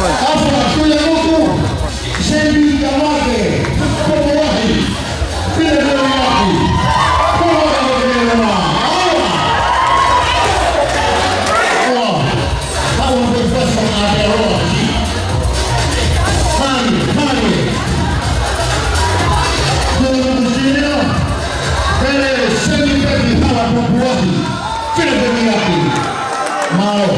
Afa Tuionuku, Shebi Kamake, Moimoi, Pile Newlyweds, Paula Newlyweds. How was the first one out there? Honey. Junior, Shebi Baby, Paula Newlyweds, Pile Newlyweds. Malo.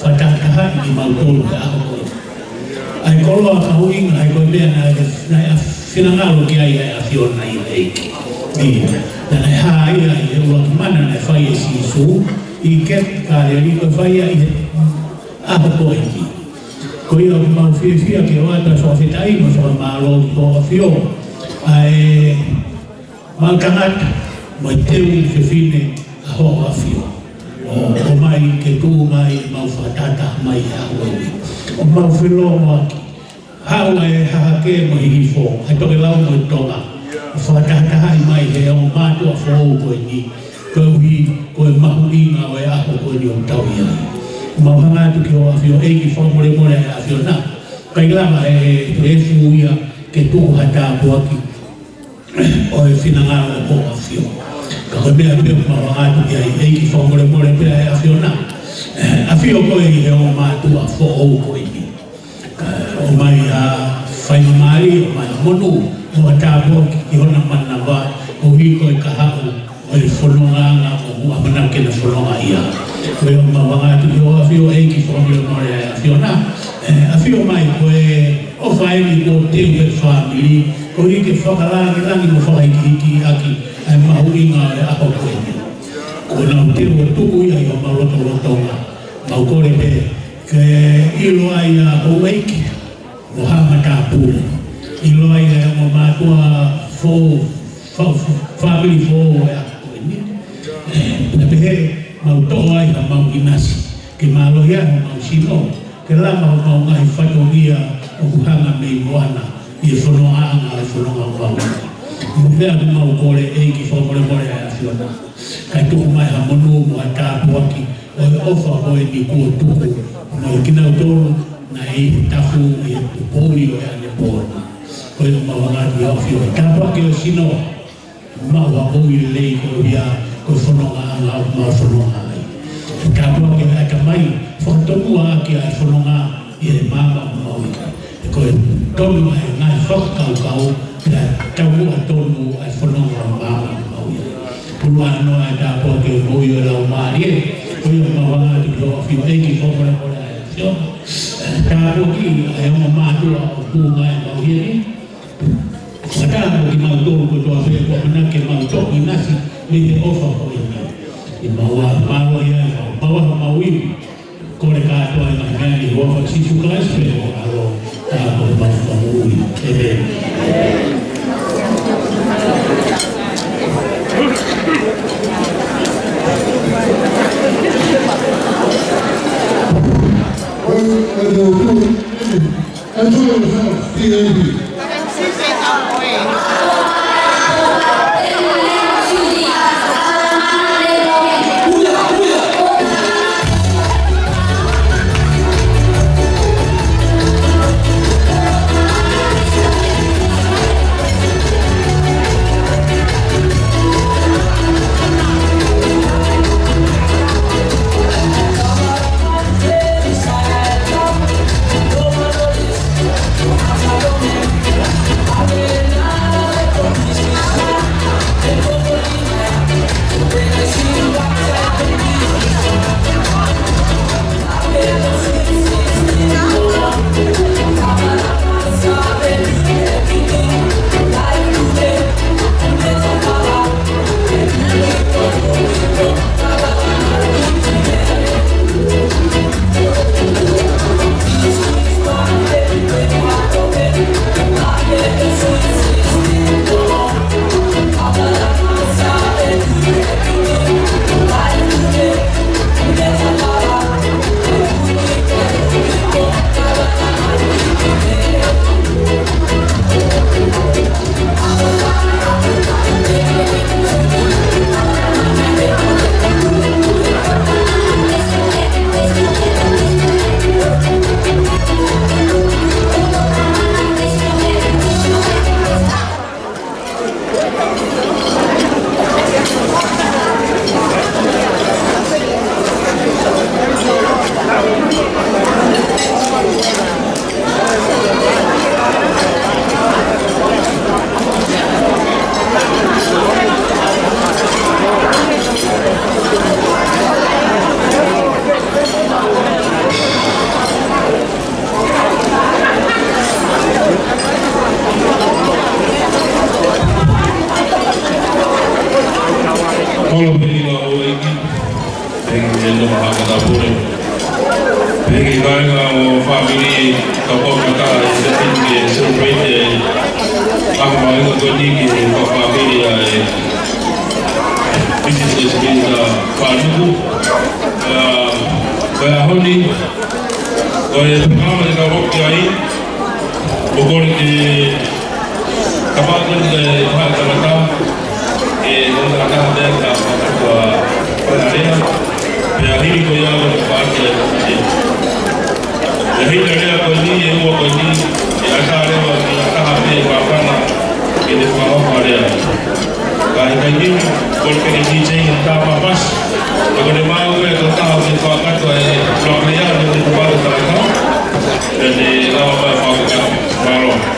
whatataha I mautolo te ako. Ai koloa kauinga ai koe mea nai a whinangalo ki ai a whiona I eiki. Na nai haa ia I he ua ki mana nai whai e sisu I ke kāre li koe whai a I he aho koe ki. Ko ia o ki mau whiawhia ki o ata soa whitai no soa mālo ko a whio. Ai mau tangata mai teu I whiwhine a ho a whio. O mai ke tū mai mau whatata mai a hoi. O mau whiloa ki. Hau e hahake mo hihifo. Ai toke lau mo I tonga. Whatata hai mai he o mātua whou koe ni. Koe hui koe mahu inga o e aho koe ni o tau iai. Mau hangatu ki o awhio eiki whamore more a awhio na. Kai lama e fuia ke tū hata puaki. O e whinangaro ko awhio. Ka koe mea mau hangatu ki ai eiki whamore more pia e awhio na. Awhio koe I he o mātua whou koe ni. O mai a whainamari, o mai a monu, o a tāpuaki I hona mana wā. O hi koe ka hau, o I whanonganga, o mua manake na whanonga ia. Koe o mawangatu ki o awhio eiki whamore more a awhio na. Awhio mai koe o whaini o teu e whamiri, ko hi ke whakalangi mo whakaiki aki, ai mahu inga e aho koe ni. Ko nau teu o tuku ia I o maurotonga, mau kore pe, ke ilo ai a o eiki, o hamata pule. Ilo ai a o mātua whamiri fō e aho koe ni. Na pehe, mau toa ai a mau inasi, ke mālohia o mau sino, ke lama o mau ngai whatoria o kuhanga mei moana I e whanoanga e whanonga o mau. Mupea ku mau kore eiki whamore more a whiona. Kai tuku mai ha monu mo a tāpuaki o e ofa koe ni kua tuku. Mo I kinau tolu na e tafu I e pupori o e ane pōna. Koe o mawangatu a whiona. Tāpuaki o sino, mau a oi lei ko ia ko whanonga anga o mau whanonga ai. Tāpuaki o ata mai, whakatonu aki ai whanonga I e mama o mau ika. Koe tonu ai ngai whakakaukau, ia tau a tonu ai whanonga o mama o mau ika. Pulu ano ai tāpuaki o moi o lau maari e, koe o mawangatu ki o awhio eiki whamore more ai whio. Tāpuaki ai o mātua o pūnga e mau hiri. Tāpuaki mau tōru ko toa whea kua manake mau tōku I nasi, me he ofa koe ni. I maua ia, maua mau iwi. Kore kātua I ngā mea ni wafa sisu klaspe o aro tāpoi mau iwi. Amen. Enjoy yourself, DAB. we celebrate Afa Yvonne Tuionuku visitors in Ballroom. Honey, Paula rock aí, o gol de Capatão de Paula e outra casa dela para a arena, e a Rio foi a parte a Rio era com ele e o com ele e a cara a para e de fala para ela aí porque ele tinha estava mais agora mais o que estava de fato é bloqueado de trabalho para cá e lá vai falar para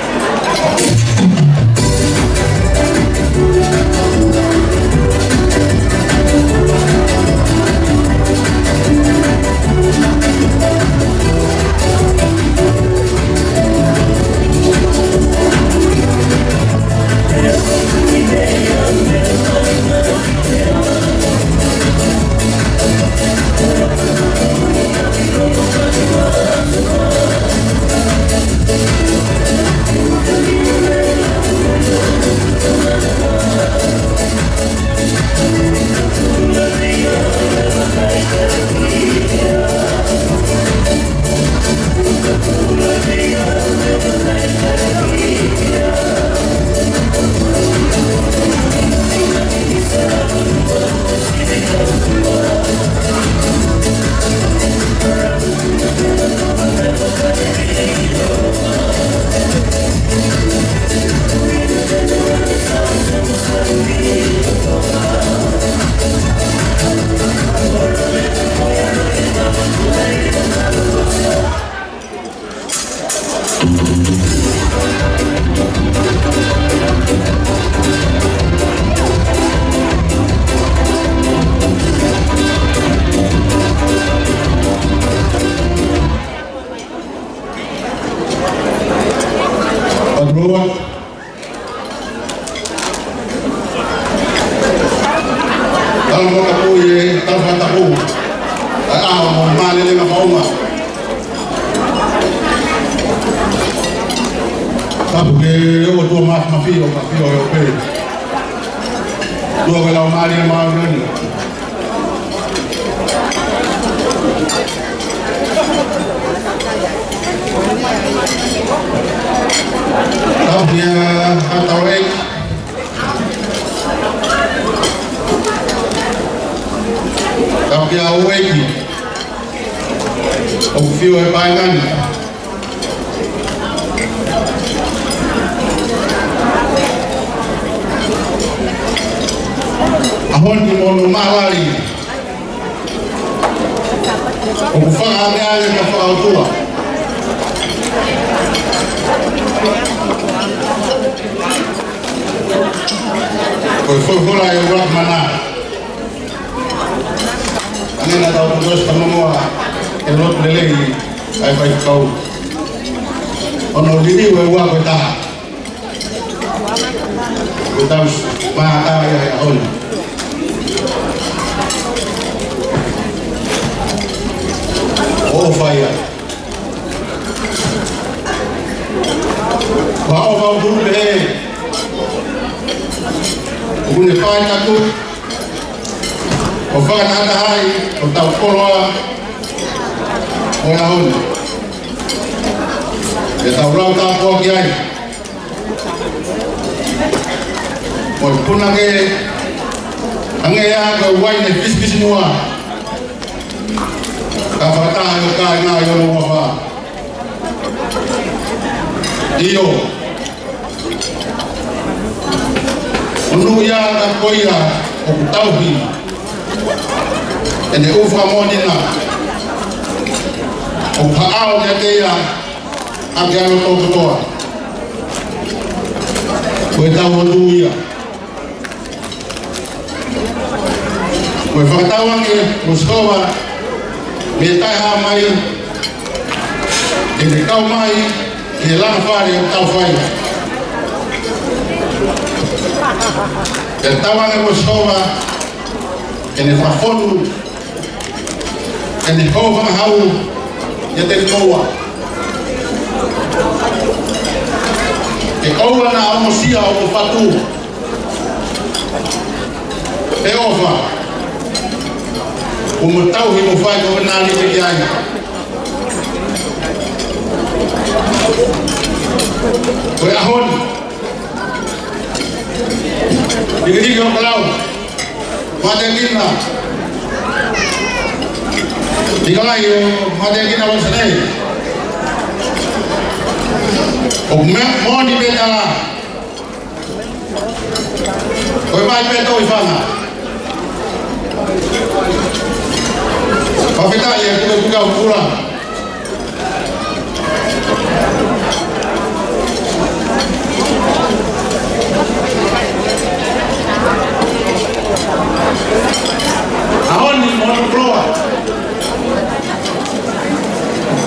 en el joven hau ya te koa kaua na amosia o fatu. E ofa. O motau hi mo fai ko na ni te ai. Ko ahon. Digi ko kalau. Madagina. Dikalai yo madagina lo senai. O mo di betala. Oi mai beto i fana. O kita ya kita buka pula. Ahon ni mo proa.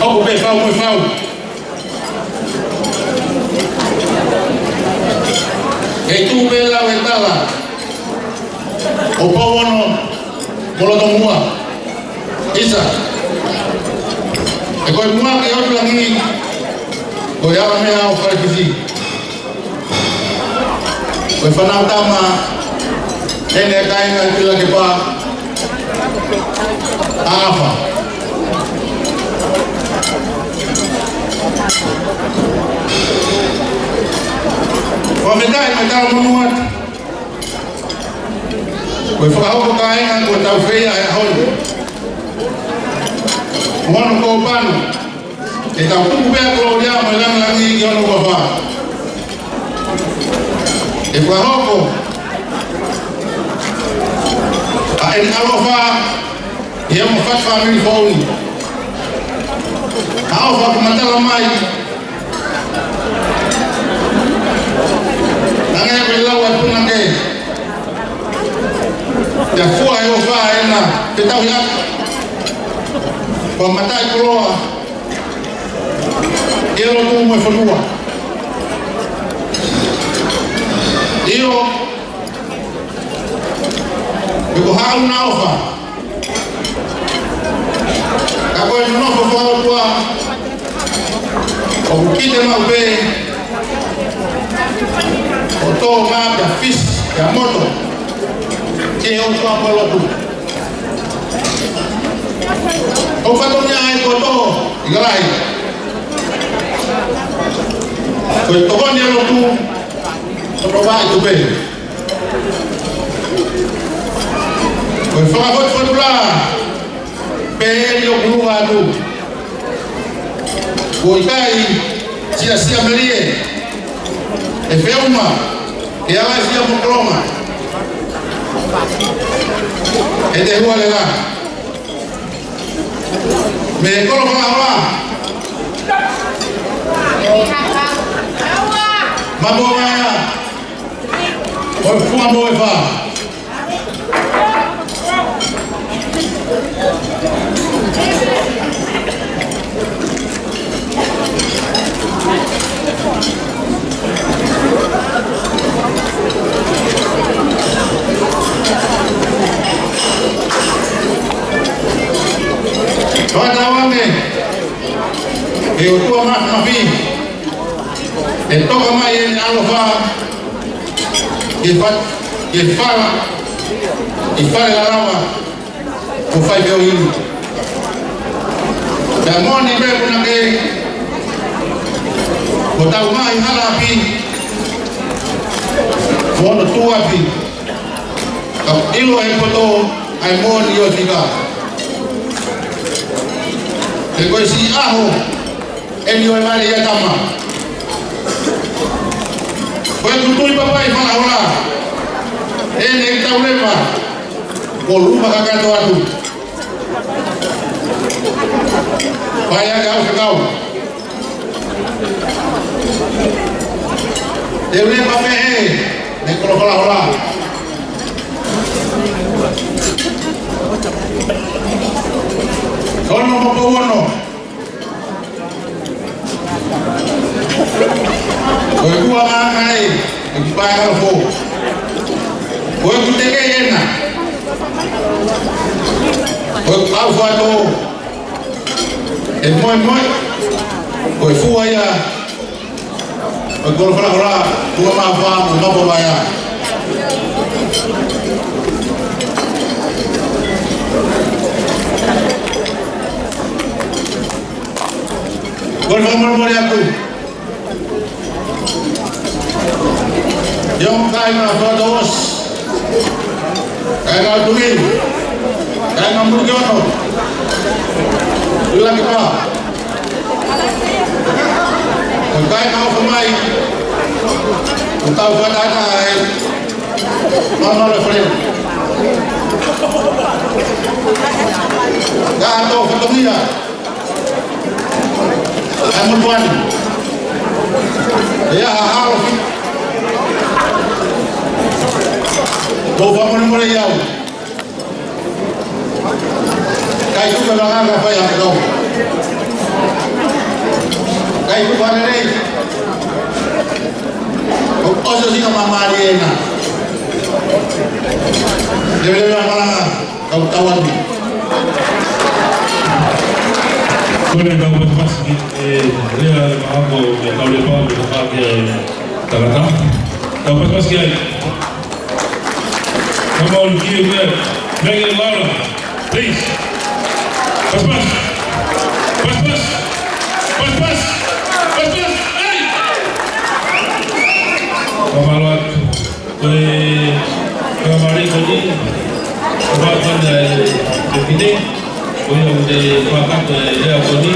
O be fau mo fau. Tu bela wetala o pawono molotomua isa e ko mua ke o langi ko ya me au farkisi ko fana tama ene kainga kila ke pa afa Wamedai matao munuat. Ko fa kai ang ko tau feia e hon. Mono ko pano. E tau ku be ko dia malang langi yo no fa. E fa hoko. A en alofa ye mo fat family phone. Alofa ko matala mai. Nangaya belawa punake. Ya fua yo fa ena, kita ya. Kwa matai kuloa. Ero tu mo fonua. Io Ko hau na ofa. Kako no fo fo tua. O kite ma be. O to ma ya fish ya moto. Ke o to pa Latu. O fa to nya ai ko to igalai. Ko to ko ni Latu. To ba itu be. Ko fa ko to la. Pe yo gua tu. Ko kai sia melie. E feuma e ela sia mokroma e de rua lá me colo para lá maboa oi fuma boa va Watawange e o tua ma fi e toca mai en alofa e fala la lava o fai que o ilu da moni be kuna ke o tau mai hala pi fono tua pi ilo e poto ai moni yo fica e coi si aho e mio mare ya tama foi tutui papai fala ora e ne taulema o luma kakato atu vai a gau eu nem papel ne colo fala ora Kono mo powono. Koe kua ngai, e kipai kalfo. Koe kuteke yena. Koe kau fato. E moimoi. Koe fua ya. Kalau orang dua maafan, apa bayar? Kalau mau aku, yang kaya nak terus, kaya nak duit, kaya nak murjano, lagi apa? Kaya nak kemai, tahu kata apa? Mana referen? Kaya tahu kata dia. Amun puan, ya harus. Bawa mana jauh. Kaya itu belakang apa yang kau? Kaya itu mana ni? Kau sih sama mama dia na. Dia mana? Kau kawan ni. Bueno, vamos más arriba del trabajo de Paula y de parte Tagata. Vamos más que hay. Come on, give it make it louder, please. Pas. Hey! Kamalat, kemarin ini, bukan dari Hoy de pakat de Aponi,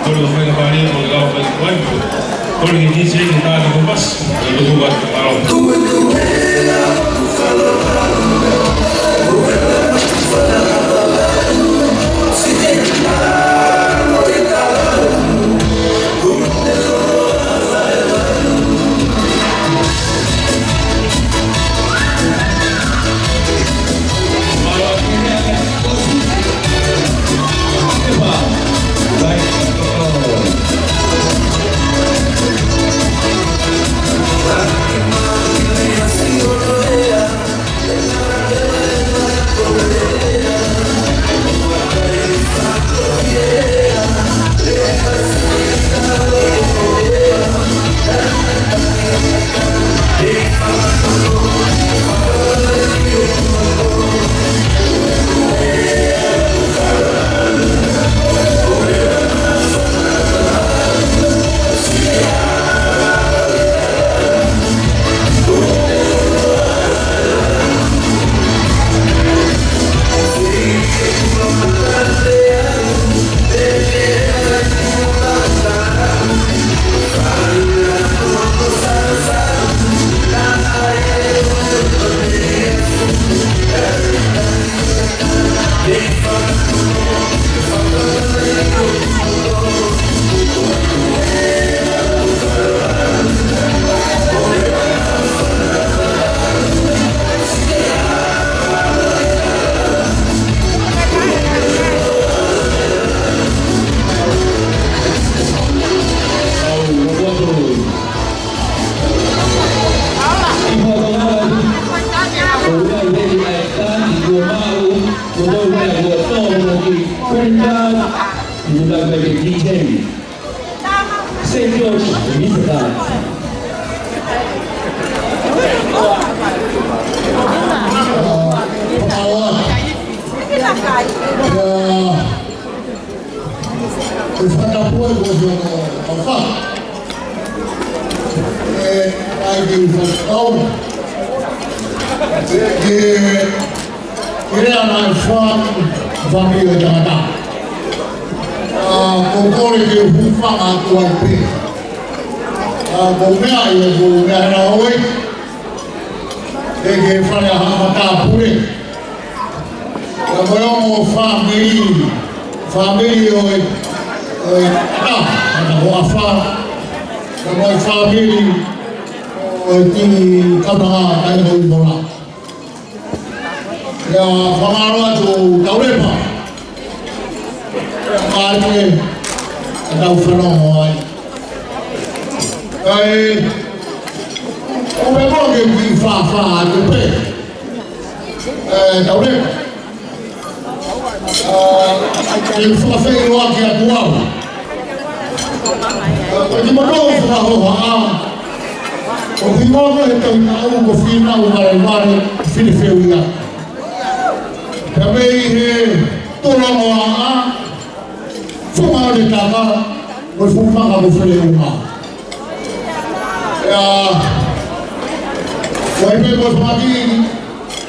por lo que kemarin mengaw pagkuan, por lo que dice kita ada kompas, itu buat kalau. O Moimoi he tau na au ko whina o mare whine whia. Ka mei he tōrango a whunga o le tāka o whumaka ko whine unga. Wai me ko whaki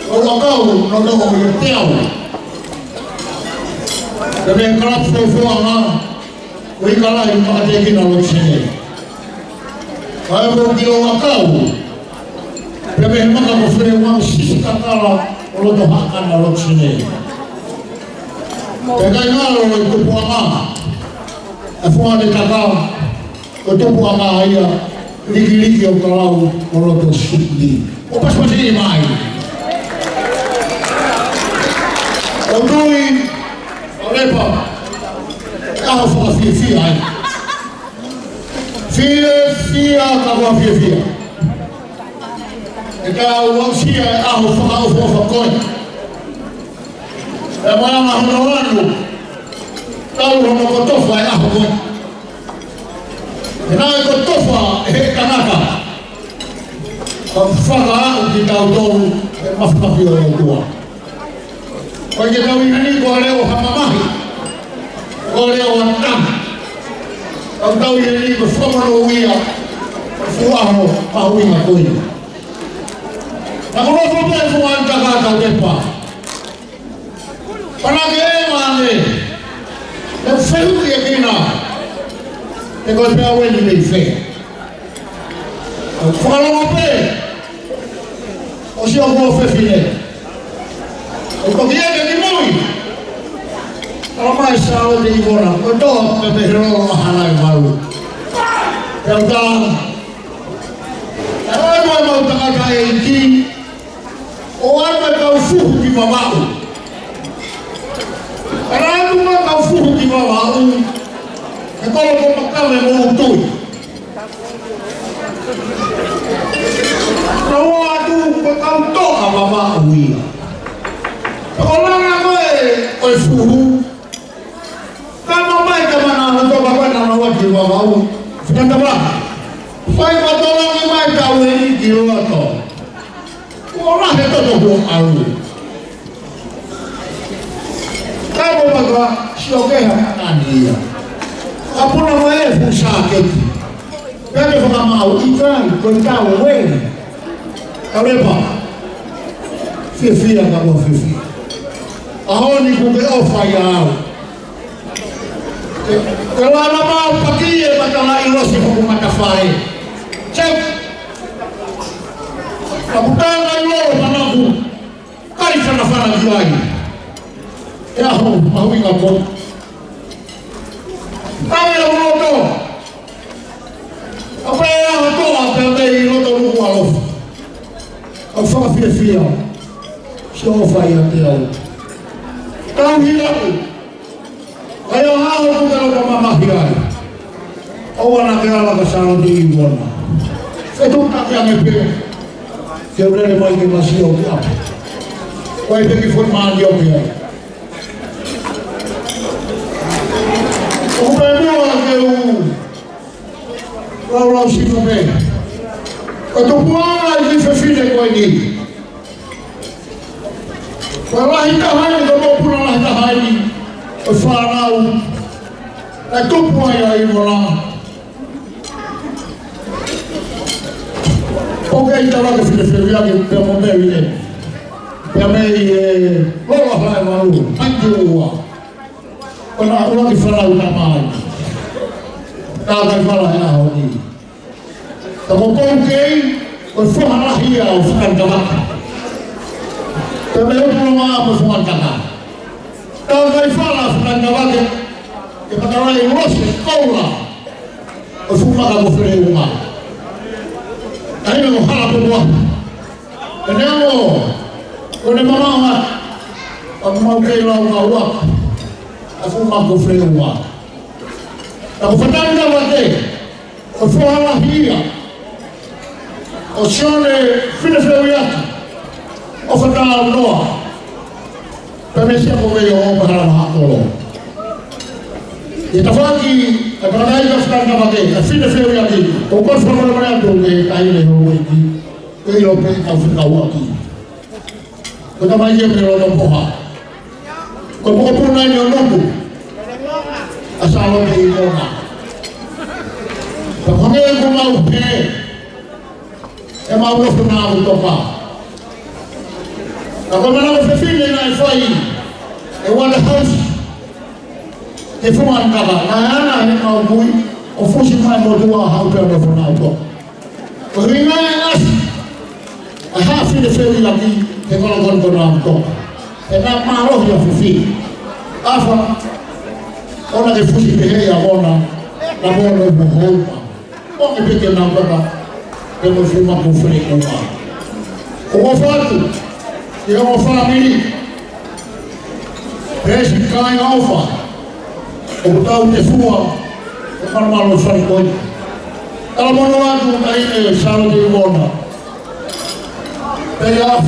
o wakau no no o i te au. Ka mei karap whuanga o i karai makatekina o tine. Ai mo ki o wakau. Ka mei maka ko whine unga sisi kakala o loto hakana o tine. Ka kai ngaro o i tupuanga. A whunga le taka o tupuanga aia. Liki o kalau o loto siki. O pasipasi mai. O tui, o lepa, kaha whaka whiawhia ai. Whiawhia kawa whiawhia. E ka wausia e aho whakaofa E maanga honoanu, tau hono kotofa e aho koe. E nāi ko tofa he kanaka. Ka whaka ki tau tōru e mawhaki o e tua. Koi ke tau inani ko reo hamamahi. Ko reo atana. Kau tau inani ko whamaro uia. Fuaho pahuinga koina. Na kono whape fuan takata tepa. Panake e maane. E whehuki e kina. E koe pēa weni nei whea. Whakalonga pē. O si o kua whewhine. O ko kia ke ki mui. Ala mai sao te i kona. O toa me me hiroro mahanai maru. Pēa tāna. E oi mai mau takata e i ki. O arme kau fuhu ki mamau. E rātu mai kau fuhu ki mamau. E kolo ko makame mo utui. Na o atu ko kau toa mama uia. E kolanga koe o e fuhu. Ka mamai ka mana na toa koe na waki mama u. Whikanta ma. Whai patolangi mai ka ue ki roto. O rahe toto ko aru. Ka mo maka siokeha anania. Apuna moe fusa keki. Peke whakamau i kai, koi tau wei. Karepa. Whiawhia ka mua whiawhia. Ahoni kuke ofa i au. Ke wana mau paki e matala i rosi kuku matawhare. Check. Ka putanga i loro manaku. Kari whanawhana ki ai. E aho, mahuinga mo. Kaya roto. Apa yang roto apa yang roto luku alof. Apa fia. Sofa yang dia. Kau hilang. Kaya hao tu kalau mama hilang. Awana kaya la kasalo di Ivona. Itu tak yang epe. Kaya boleh mai ke masih ok. Kau pergi formal dia ok. O pēmua ke u rau sino me. O tupuanga i whiwhine koe ni. Koe lahi tahani ko mopuna lahi tahani o whanau. E tupuanga i mora. O ke i tawake whiwhiwiaki pēa mo mei e. Pēa mei e lola hai maru. Anki ua. Ona ua ki whanau na mai. Tākai whala e aho ni. Ta mo kou kei, o whanahia o whakantawaka. Te me upulo maa mo whakantaka. Tākai whala whakantawake, ke patarai rose Paula, o whumaka mo where unga. Taime mo hala po mua. E neo, o ne mamanga, a mau kei lau ka uaka. A whumako where unga. Ta ko whatanga wate, o whanahia, o sione whiwhiwiaki, o whatanga noa. Pēmesia ko mei o mahara maha kolo. E tawhaki Atau itu sekarang apa ke? Asyik dah lagi. Pokok semua orang tu ke kain leher lagi. Kau lope kau kau lagi. Kau tak mahu dia orang poha. Kau pun naik Tuionuku. Asal orang ini orang. Kau ni kau mahu pe. Emang orang tu nak untuk apa? Kau mana orang fikir nak fai? Ewan house. Tefuan kaba, na ni kau bui, ofusi mai modua hau pe do fona auto. Ringa as. Fi de feri lagi, te kolon kon auto. Ena maro ya fufi. Afa. Ona de fusi pe ya bona, na bona bo holpa. O me peke na baba. Pe mo fuma ko fri ko ba. O fatu. Ia o family. Presi kai alfa. O tau te fua, o malu fai koi. Kalau mono aku kai salo di bona. Pei af.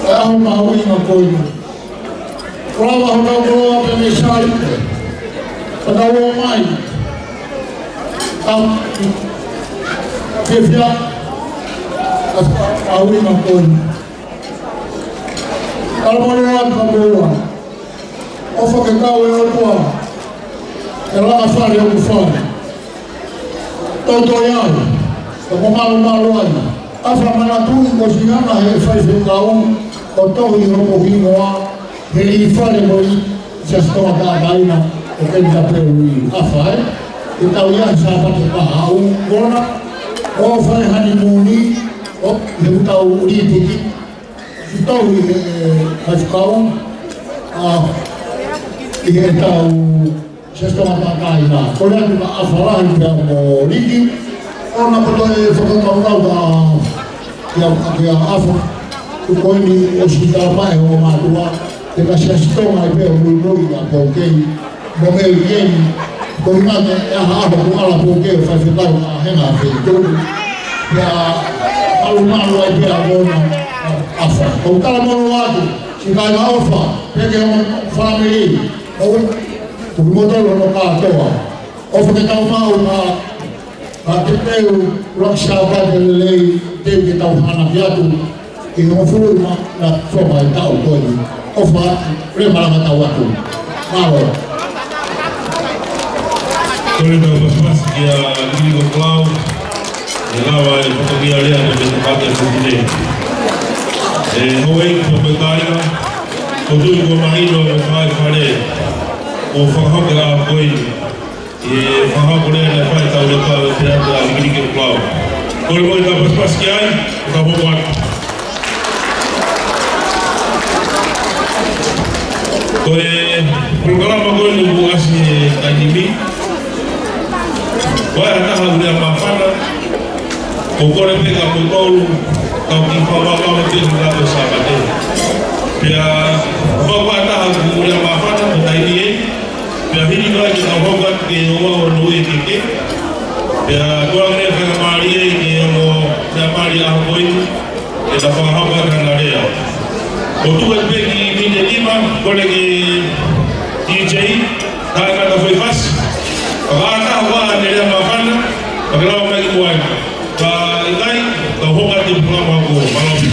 Aku mau ingat koi. Kalau aku tahu kalau apa misal, pada Moimoi, aku kefia, aku ingat koi. Kalau mono aku bawa. Ofa que kau e otua, e la afari o kufani. Toto iau, e ko malu ai. Afa Latu ko sinana he fai kau, o tohu i romo hingoa, he li fare moi, se stoa ka baina, o kenta preu i afa e tau ia sapate pa hau, gona, o fai hanimuni, o he utau uripiti, si tohu i fai kau, ia tau sestoma takaina. Ko lea tuka awharahi pia mo riki. Ona koto e whakataurau kia awha. Tuko ini o si tāpae o mātua. Te ka sestoma e pia mui a pōkei. Mo meu ieni. Ko imane e aha aho ku ala pōkei o whaiwhetaru a henga a wheturu. Pia alumalu ai pia mona awha. Ko tala mono atu. Si kai na awha. Peke o family. O motor no katoa. O que tau mau na te teu raksha ba de lei te que tau hana viatu e no fulu na forma e tau toi. O fa re mala tau atu. Malo. Kore no pas kia ligo cloud. E lava e fotografia lea de te pate futile. Hoei ko petaina. Ko tui ko mahino e whai whare. O whakahaka a koe e whakahaka lea na whai tau le pāwe te atu a Ligirike Plau. Kore moi ka paspas ki ai, ka hoko atu. Koe programa koe ni mu asi tainimi. Koe hataha urea mawhana. Ko kore peka koe tolu, kau ki whawakawa te hukako sabate. Pia whawataha urea mawhana ko taini e. Pia hini kai ki tau hokat ke oa o nui keke. Pia kua ngare whakamari e ke o rea mari aho koini. E ta whakahapa kanga rea. O tuka peki mine lima, kone ki DJ, kai kata whai fas. Whakaata hoa ne rea mawhana, whakalawa mai ki kuai. Ka ikai, ka hokat te pulama ko malopi.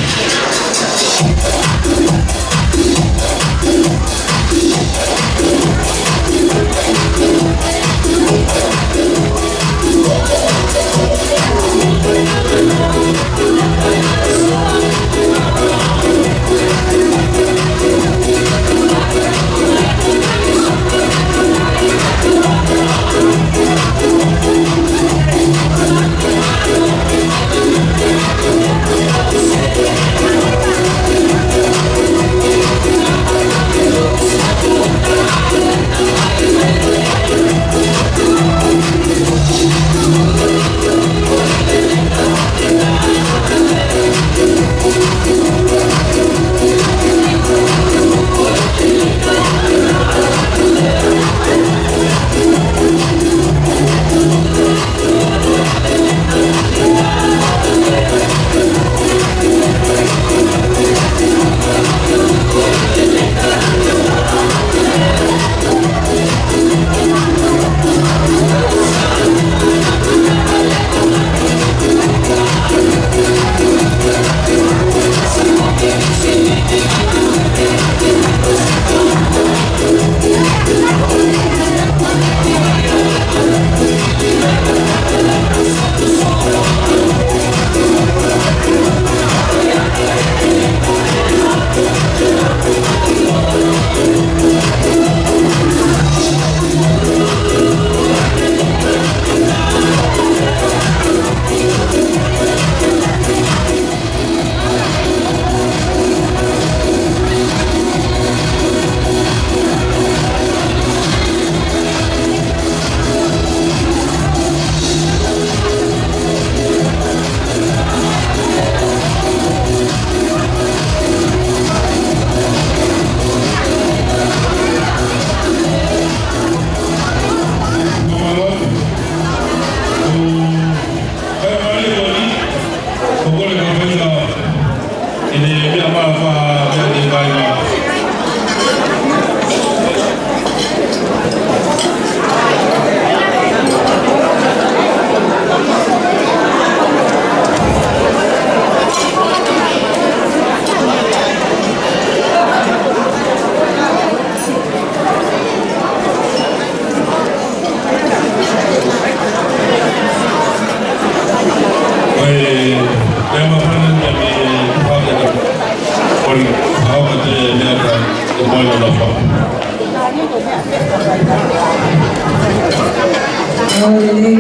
Holiday.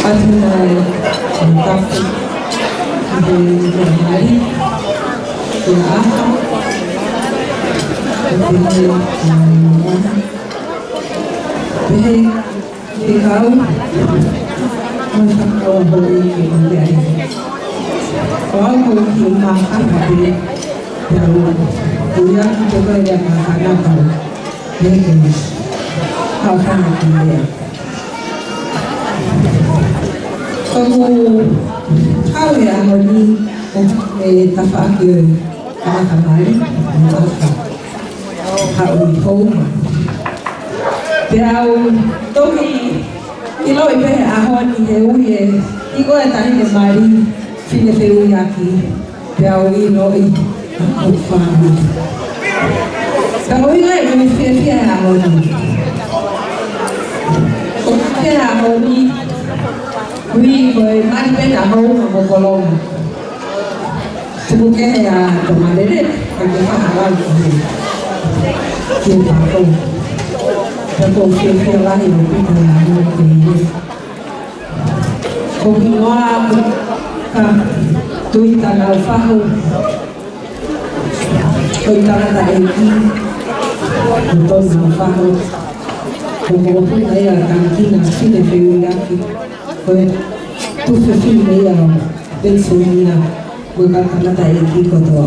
Atunay ang tapos ng hari. Kaya Afa. Ikaw, masakaw ang huli ang biyahe. Kung ako yung makakapit, pero kuya ko ba yung makahanap ako, hindi ako nakapit. Kung kau yang ni tapak yun, kamari, kau di home. Pero toki ilo ibe ahon iheuye, iko etani de mari, fine feu yaki, pero ilo I ufama. Pero ilo ibe fie ahoni. Fie ahoni. Vì với mai bên ở đâu mà một colon thì một cái là tụi mình đến cái phá hàng lan của mình chuyên phá công và công chuyên lại một cái là một cái công hoa tôi ta nào phá không tôi ta là đại kim tôi nào phá không cũng có cái này là càng kia là xin để về ra Koe tu fulfill me ben sumina koe kakana tai ki kotoa.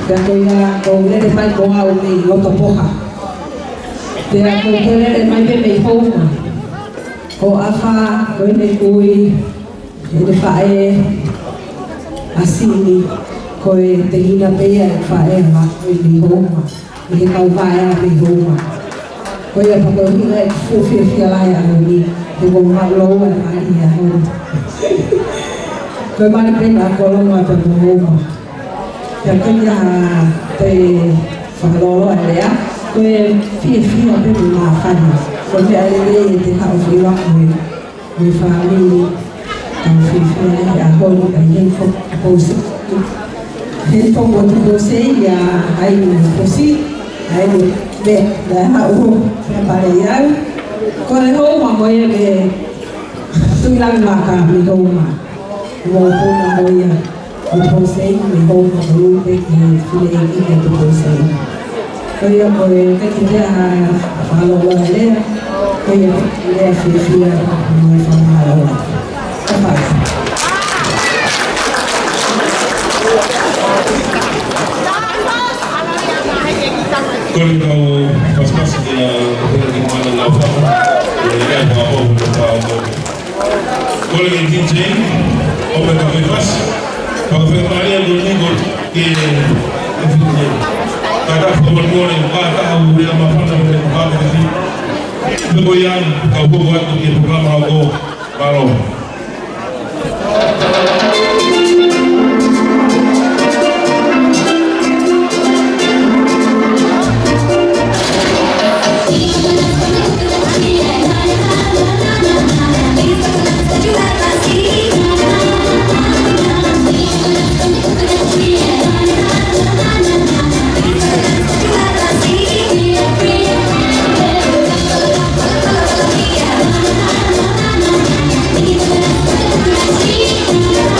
Pea koe la koe lere mai koe au me loto poha. Pea koe ke lere mai pe mei houma. Ko Afa koe ne kui ne whae asini koe te hina pea e whae ma koe ni houma. I he kau vae a me houma. Koe apa koe hina e fulfill lai a ni. Thì cũng mặc lâu và phải gì hơn. Tôi bán cái bạc có lâu mà tôi cũng lâu mà. Thì cái nhà tôi phải lâu rồi đấy á. Tôi phía ở bên mà phải. Tôi về đây thì họ phải lọc người phá đi. Còn phía này là hơn cái nhân phục hồ sức. Nhân phục của tôi sẽ là ai hồ sức. Ai được đẹp để họ phải đấy. Còn lại hôm mà mới về tôi làm mà cả mình hôm mà ngồi hôm mà mới một hôm sáng mình hôm mà mới luôn cái gì phi lệ cái gì tôi hôm sáng bây giờ mới cái gì là phá lô rồi đấy bây giờ cái phi mới phá lô rồi các bạn Con kau pas-pas dia di mana lawan, dia apa beritahu. Kalau ini DJ, apa kau pas? Kau berani dulu ni ke kada pembuat yang kata aku dia maafkan dan kata ini. Kemudian kau buat di program aku Ballroom. Yeah.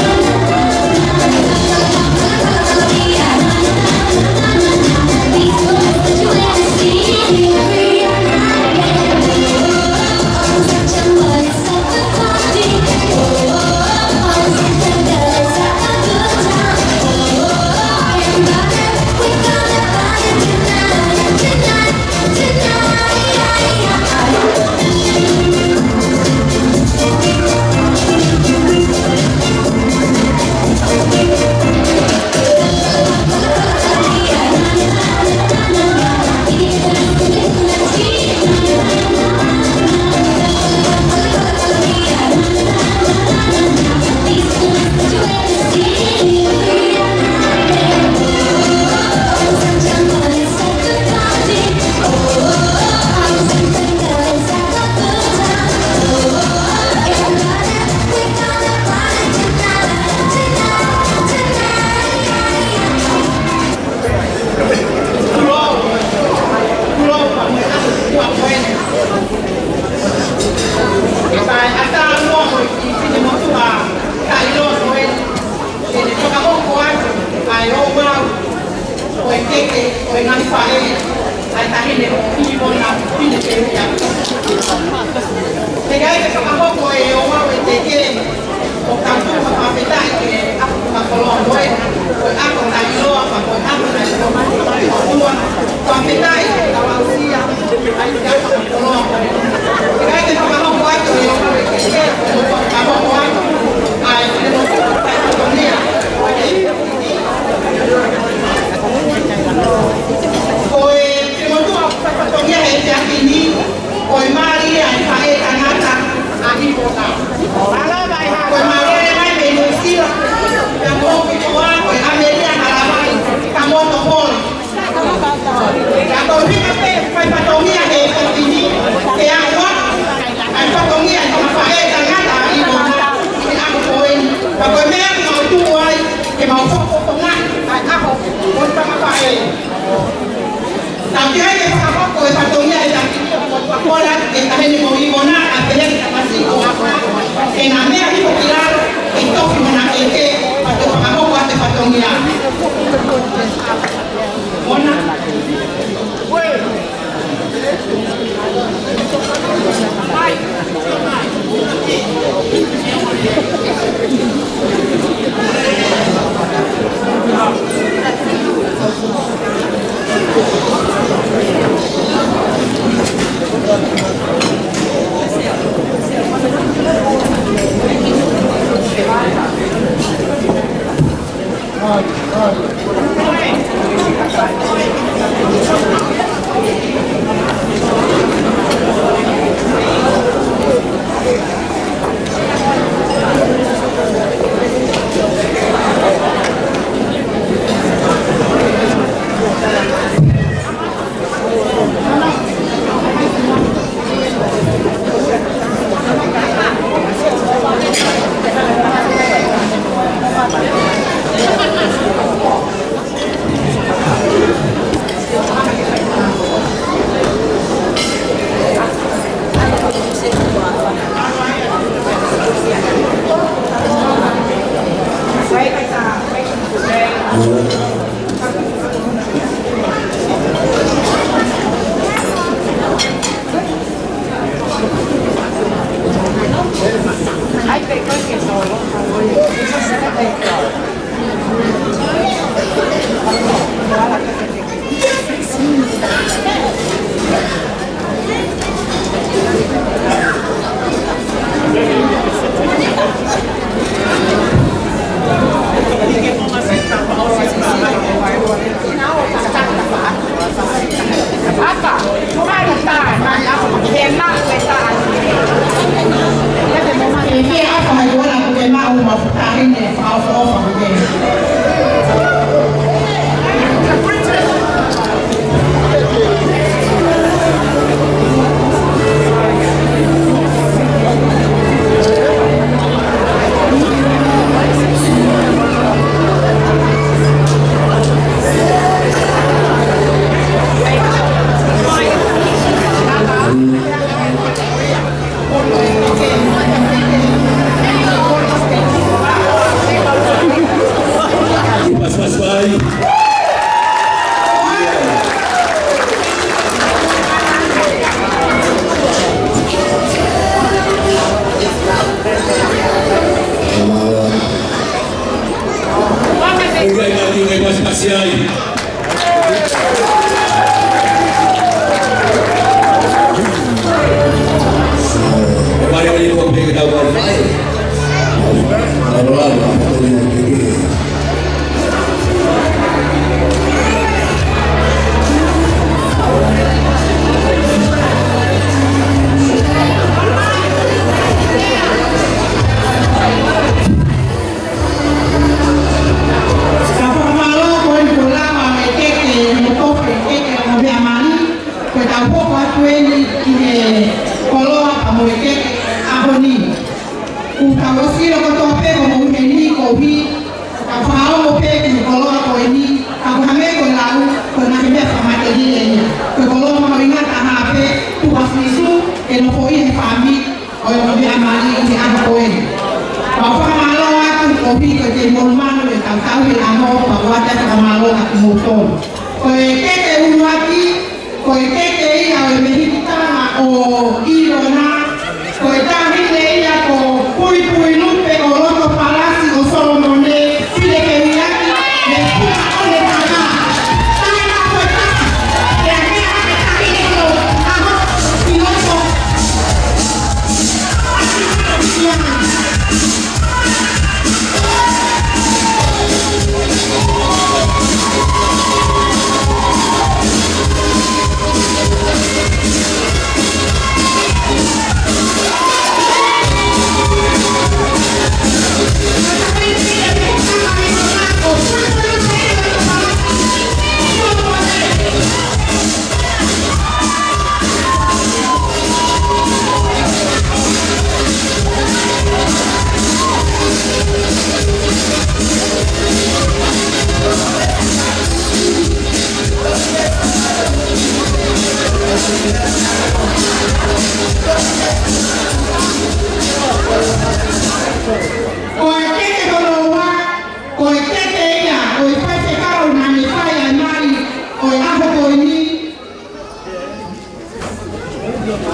Corruption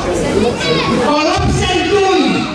tool.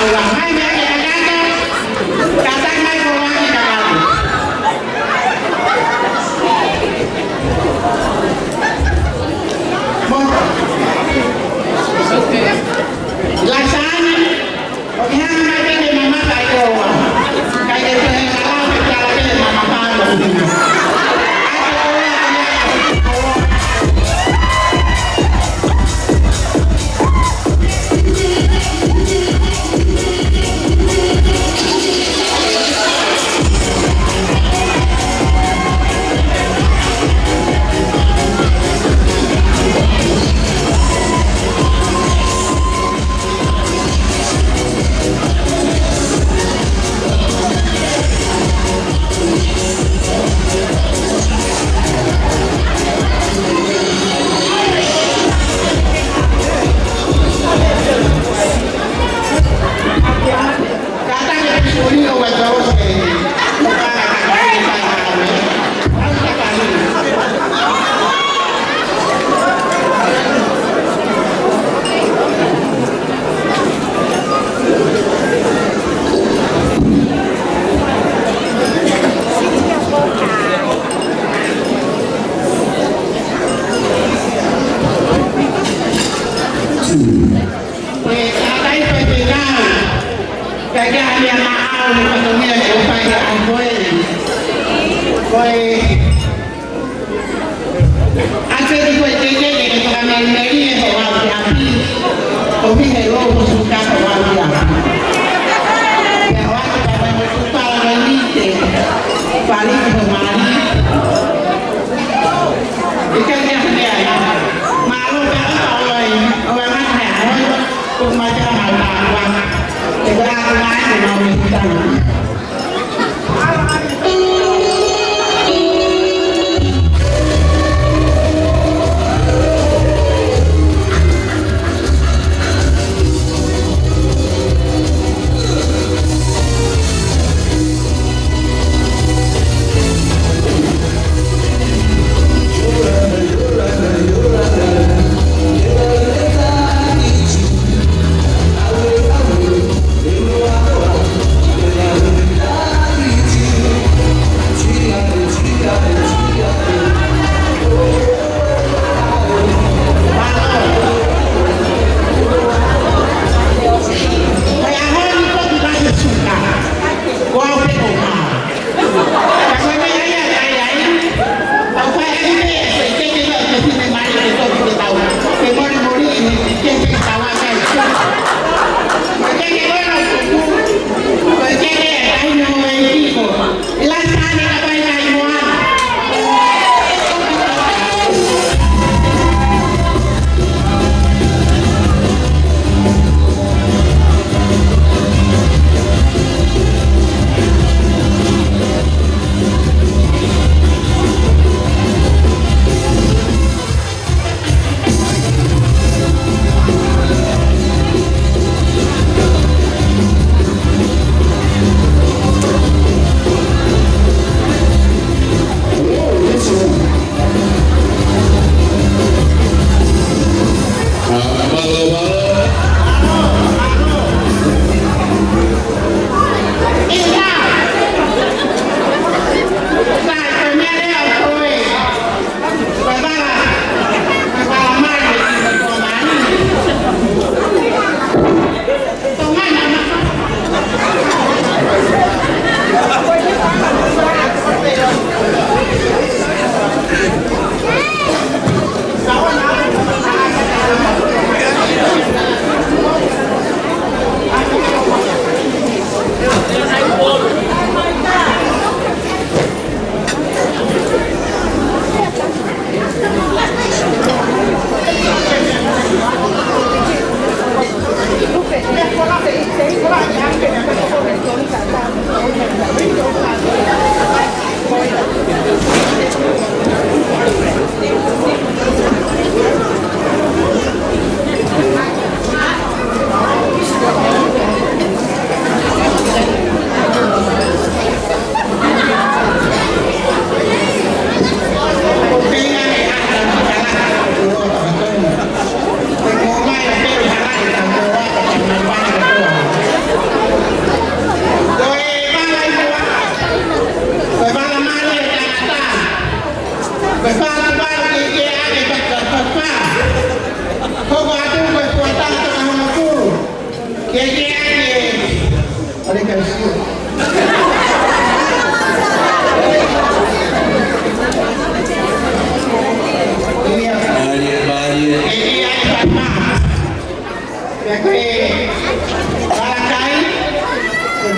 Paula. Mai me ke kata. Kata mai ko wa ki kata. Laksana. Oke, mai ke mama kai ko. Kai ke salah ke mama Paula.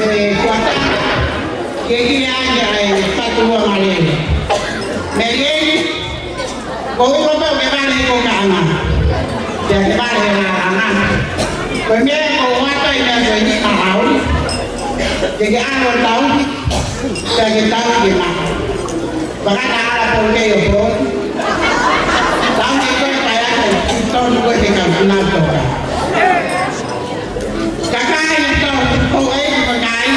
kuata kegi aja patua male mele ko ko ba me vale ko kana ya que vale la ana ko me ko wata ina so ni ahau kegi ano tau ya que tau que ma para ala por que yo por tau que ko para que todo lo que campeonato kakak itu kowe pakai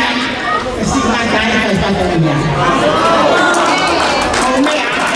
si pakai pakai kau me apa